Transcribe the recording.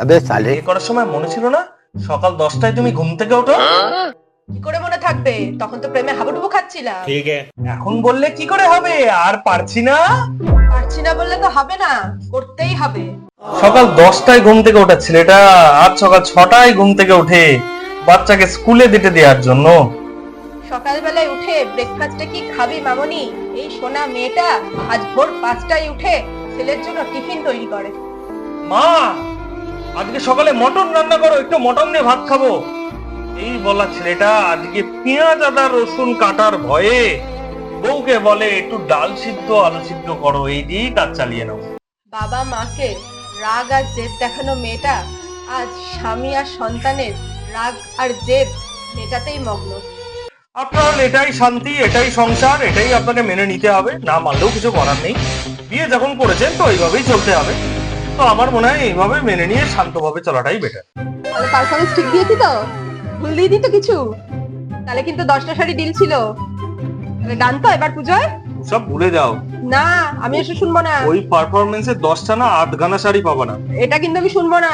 अबे साले বিয়ে করার সময় মনে ছিল না সকাল 10টায় তুমি ঘুম থেকে ওঠো? কি করে মনে থাকবে, তখন তো প্রেমে হাবুডুবু খাচ্ছিলাম। এখন বললে কি করে হবে, আর পারছি না। পারছি না বললে তো হবে না, করতেই হবে। সকাল 10টায় ঘুম থেকে ওঠা ছেলেটা আজ সকাল 6টায় ঘুম থেকে ওঠে বাচ্চাকে স্কুলে দিতে দেওয়ার জন্য। সকালবেলায় উঠে ব্রেকফাস্টে কি খাবি মামনি? এই সোনা মেয়েটা আজ ভোর 5টায় উঠে ছেলের জন্য টিফিন তৈরি করে। মা, আজকে সকালে মটন রান্না করো, একটু মটন দিয়ে ভাত খাবো। এই বলা ছেলেটা আজকে পেঁয়াজ আদা রসুন কাটার ভয়ে বউকে বলে একটু ডাল সিদ্ধ আলু সিদ্ধ করো, এই দিয়েই কাজ চালিয়ে নাও। বাবা মাকে রাগ আর জেদ দেখানো মেয়েটা আজ স্বামী আর সন্তানের রাগ আর জেদ মেটাতেই মগ্ন। আপনার এটাই শান্তি, এটাই সংসার, এটাই আপনাকে মেনে নিতে হবে, না মানলেও কিছু করার নেই। বিয়ে যখন করেছেন তো এইভাবেই চলতে হবে। তো আমার মনে হয় এইভাবে মেনে নিয়ে শান্তভাবে চলাটাই বেটার। তাহলে পারফরমেন্স ঠিক দিয়েছি তো? ভুল দিয়ে দিই তো কিছু? তাহলে কিন্তু 10টা শাড়ি ডিল ছিল। তাহলে ডান তো এবার পুজোয়? সব ভুলে যাও, না, আমি এসে শুনবো না। ওই পারফরমেন্সে 10টা না 8 গানা শাড়ি পাবা না। এটা কিন্তু আমি শুনবো না।